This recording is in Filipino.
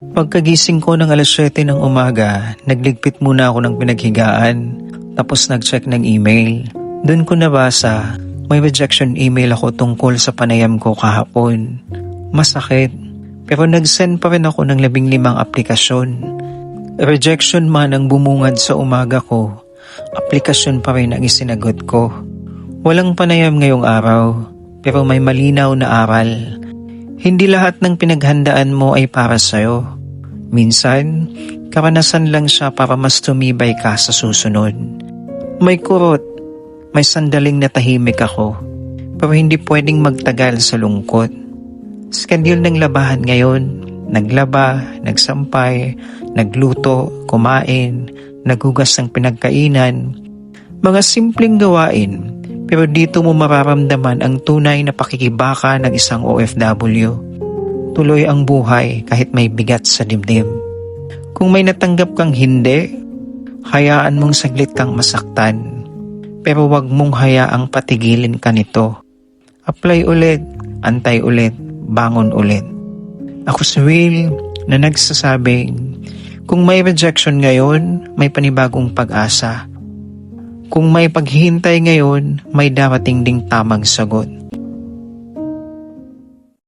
Pagkagising ko ng 7:00 ng umaga, nagligpit muna ako ng pinaghigaan, tapos nag-check ng email. Doon ko nabasa, may rejection email ako tungkol sa panayam ko kahapon. Masakit, pero nag-send pa rin ako ng 15 aplikasyon. Rejection man ang bumungad sa umaga ko, aplikasyon pa rin ang isinagot ko. Walang panayam ngayong araw, pero may malinaw na aral. Hindi lahat ng pinaghandaan mo ay para sa'yo. Minsan, karanasan lang siya para mas tumibay ka sa susunod. May kurot, may sandaling natahimik ako, pero hindi pwedeng magtagal sa lungkot. Schedule ng labahan ngayon, naglaba, nagsampay, nagluto, kumain, naghugas ng pinagkainan. Mga simpleng gawain, pero dito mo mararamdaman ang tunay na pakikibaka ng isang OFW. Tuloy ang buhay kahit may bigat sa dibdib. Kung may natanggap kang hindi, hayaan mong saglit kang masaktan. Pero wag mong hayaang patigilin ka nito. Apply ulit, antay ulit, bangon ulit. Ako si Will na nagsasabing, kung may rejection ngayon, may panibagong pag-asa. Kung may paghihintay ngayon, may darating ding tamang sagot.